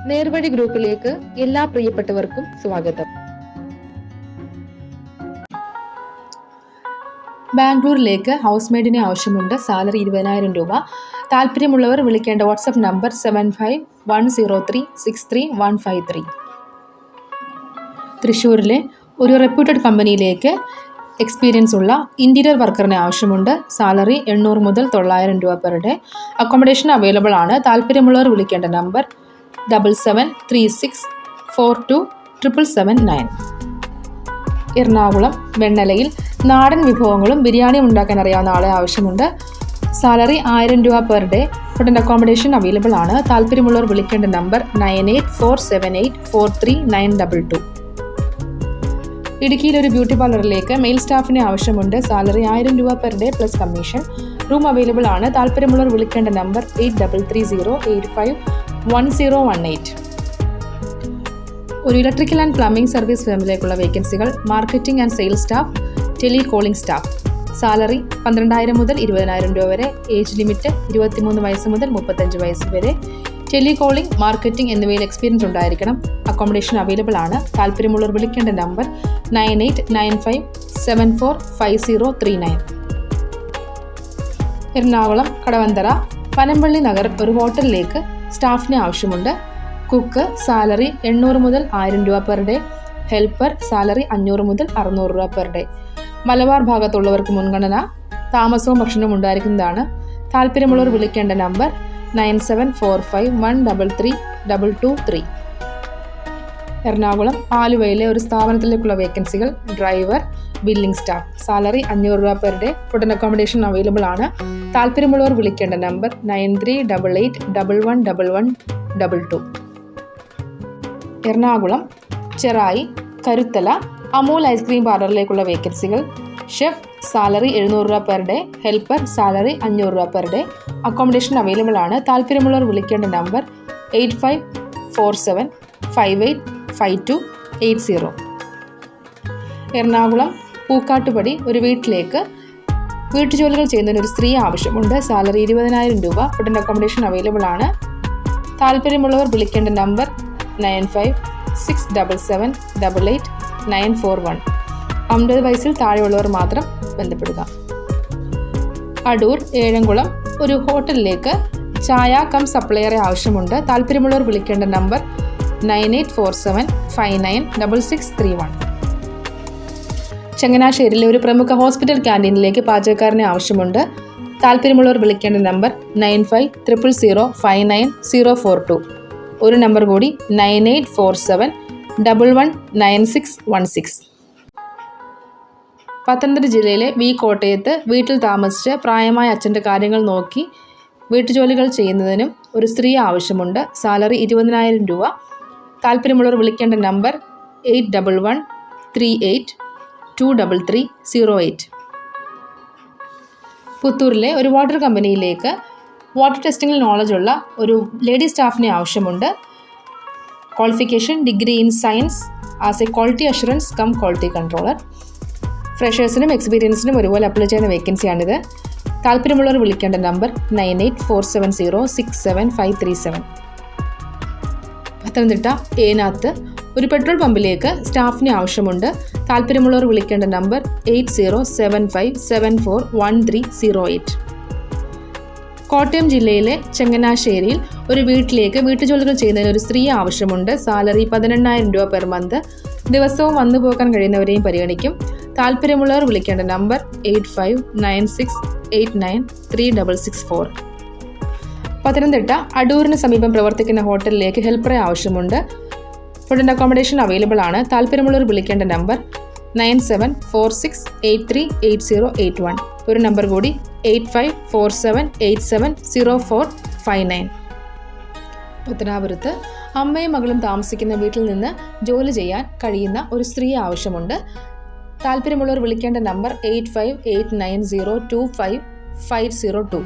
നേർവഴി ഗ്രൂപ്പിലേക്ക് എല്ലാ പ്രിയപ്പെട്ടവർക്കും സ്വാഗതം. ബാംഗ്ലൂരിലേക്ക് ഹൗസ് മെയ്ഡിനെ ആവശ്യമുണ്ട്. സാലറി 20,000 രൂപ. താല്പര്യമുള്ളവർ വിളിക്കേണ്ട വാട്സപ്പ് നമ്പർ 75-103-63153. തൃശ്ശൂരിലെ ഒരു റെപ്യൂട്ടഡ് കമ്പനിയിലേക്ക് എക്സ്പീരിയൻസ് ഉള്ള ഇൻറ്റീരിയർ വർക്കറിനെ ആവശ്യമുണ്ട്. സാലറി 800 മുതൽ 900 രൂപ പെർ ഡേ. അക്കോമഡേഷൻ അവൈലബിൾ ആണ്. താല്പര്യമുള്ളവർ വിളിക്കേണ്ട നമ്പർ 7736427779. എറണാകുളം വെണ്ണലയിൽ നാടൻ വിഭവങ്ങളും ബിരിയാണിയും ഉണ്ടാക്കാൻ അറിയാവുന്ന ആളെ ആവശ്യമുണ്ട്. സാലറി 1000 രൂപ per day. Food and accommodation available ആണ്. താല്പര്യമുള്ളവർ വിളിക്കേണ്ട നമ്പർ 9847843922. ഇടുക്കിയിൽ ഒരു ബ്യൂട്ടി പാർലറിലേക്ക് മെയിൽ സ്റ്റാഫിനെ ആവശ്യമുണ്ട്. സാലറി 1000 രൂപ per day plus commission. Room available ആണ്. താല്പര്യമുള്ളവർ വിളിക്കേണ്ട നമ്പർ 8330851018. ഒരു ഇലക്ട്രിക്കൽ ആൻഡ് പ്ലംബിംഗ് സർവീസ് ഫേമിലേക്കുള്ള വേക്കൻസികൾ: marketing and sales staff, tele calling staff. Salary 12,000 മുതൽ 20,000 രൂപ വരെ. ഏജ് ലിമിറ്റ് 23 വയസ്സ് മുതൽ 35 വയസ്സ് വരെ. ടെലി കോളിംഗ്, മാർക്കറ്റിംഗ് എന്നിവയിൽ എക്സ്പീരിയൻസ് ഉണ്ടായിരിക്കണം. അക്കോമഡേഷൻ അവൈലബിൾ ആണ്. താല്പര്യമുള്ളവർ വിളിക്കേണ്ട നമ്പർ 9895745039. എറണാകുളം കടവന്തറ പനമ്പള്ളി നഗർ ഒരു ഹോട്ടലിലേക്ക് സ്റ്റാഫിനെ ആവശ്യമുണ്ട്. കുക്ക് സാലറി 800 മുതൽ 1000 രൂപ പെർ ഡേ. ഹെൽപ്പർ സാലറി 500 മുതൽ 600 രൂപ പെർ ഡേ. മലബാർ ഭാഗത്തുള്ളവർക്ക് മുൻഗണന. താമസവും ഭക്ഷണവും ഉണ്ടായിരിക്കുന്നതാണ്. താല്പര്യമുള്ളവർ വിളിക്കേണ്ട നമ്പർ 9745133223. എറണാകുളം ആലുവയിലെ ഒരു സ്ഥാപനത്തിലേക്കുള്ള വേക്കൻസികൾ: ഡ്രൈവർ, ബില്ലിംഗ് സ്റ്റാഫ്. സാലറി 500 രൂപ per day. Food and accommodation available ആണ്. താല്പര്യമുള്ളവർ വിളിക്കേണ്ട നമ്പർ 9388111122. എറണാകുളം ചെറായി കരുത്തല അമൂൽ ഐസ്ക്രീം പാർലറിലേക്കുള്ള വേക്കൻസികൾ: ഷെഫ് സാലറി 700 രൂപ പെർ ഡേ. ഹെൽപ്പർ സാലറി 500 രൂപ പെർ ഡേ. അക്കോമഡേഷൻ അവൈലബിൾ ആണ്. താല്പര്യമുള്ളവർ വിളിക്കേണ്ട നമ്പർ 8547585280. എറണാകുളം പൂക്കാട്ടുപടി ഒരു വീട്ടിലേക്ക് വീട്ടുജോലികൾ ചെയ്യുന്നതിന് ഒരു സ്ത്രീ ആവശ്യമുണ്ട്. സാലറി 20,000 രൂപ. ഫുഡ് ആൻഡ് അക്കോമഡേഷൻ അവൈലബിൾ ആണ്. താല്പര്യമുള്ളവർ വിളിക്കേണ്ട നമ്പർ 9567788941. 50 വയസ്സിൽ താഴെയുള്ളവർ മാത്രം ബന്ധപ്പെടുക. അടൂർ ഏഴംകുളം ഒരു ഹോട്ടലിലേക്ക് ചായ കം സപ്ലയറെ ആവശ്യമുണ്ട്. താല്പര്യമുള്ളവർ വിളിക്കേണ്ട നമ്പർ 9847596631. ചങ്ങനാശ്ശേരിയിലെ ഒരു പ്രമുഖ ഹോസ്പിറ്റൽ ക്യാൻറ്റീനിലേക്ക് പാചകക്കാരനെ ആവശ്യമുണ്ട്. താല്പര്യമുള്ളവർ വിളിക്കേണ്ട നമ്പർ 9500059042. ഒരു നമ്പർ കൂടി 9847119616. പത്തനംതിട്ട ജില്ലയിലെ കോട്ടയത്ത് വീട്ടിൽ താമസിച്ച് പ്രായമായ അച്ഛൻ്റെ കാര്യങ്ങൾ നോക്കി വീട്ടുജോലികൾ ചെയ്യുന്നതിനും ഒരു സ്ത്രീ ആവശ്യമുണ്ട്. സാലറി 20,000 രൂപ. താല്പര്യമുള്ളവർ വിളിക്കേണ്ട നമ്പർ 8113823308. പുത്തൂരിലെ ഒരു വാട്ടർ കമ്പനിയിലേക്ക് വാട്ടർ ടെസ്റ്റിംഗിൽ നോളജുള്ള ഒരു ലേഡി സ്റ്റാഫിനെ ആവശ്യമുണ്ട്. Qualification: degree in science as a quality assurance cum quality controller. ഫ്രഷേഴ്സിനും എക്സ്പീരിയൻസിനും ഒരുപോലെ അപ്ലൈ ചെയ്യുന്ന വേക്കൻസിയാണിത്. താല്പര്യമുള്ളവർ വിളിക്കേണ്ട നമ്പർ 9847067537. പത്തനംതിട്ട ഏനാത്ത് ഒരു പെട്രോൾ പമ്പിലേക്ക് സ്റ്റാഫിനെ ആവശ്യമുണ്ട്. താല്പര്യമുള്ളവർ വിളിക്കേണ്ട നമ്പർ 8075741308. കോട്ടയം ജില്ലയിലെ ചങ്ങനാശ്ശേരിയിൽ ഒരു വീട്ടിലേക്ക് വീട്ടുജോലികൾ ചെയ്യുന്നതിന് ഒരു സ്ത്രീ ആവശ്യമുണ്ട്. സാലറി 18,000 രൂപ പെർ മന്ത്. ദിവസവും വന്നു പോകാൻ കഴിയുന്നവരെയും പരിഗണിക്കും. താല്പര്യമുള്ളവർ വിളിക്കേണ്ട നമ്പർ 8596893664. പത്തനംതിട്ട അടൂരിന് സമീപം പ്രവർത്തിക്കുന്ന ഹോട്ടലിലേക്ക് ഹെൽപ്പറെ ആവശ്യമുണ്ട്. ഫുഡ് ആൻഡ് അക്കോമഡേഷൻ അവൈലബിൾ ആണ്. താല്പര്യമുള്ളവർ വിളിക്കേണ്ട നമ്പർ 9746838081. ഒരു നമ്പർ കൂടി 8547870459. പത്തനാപുരത്ത് അമ്മയും മകളും താമസിക്കുന്ന വീട്ടിൽ നിന്ന് ജോലി ചെയ്യാൻ കഴിയുന്ന ഒരു സ്ത്രീ ആവശ്യമുണ്ട്. താല്പര്യമുള്ളവർ വിളിക്കേണ്ട നമ്പർ 8589025502.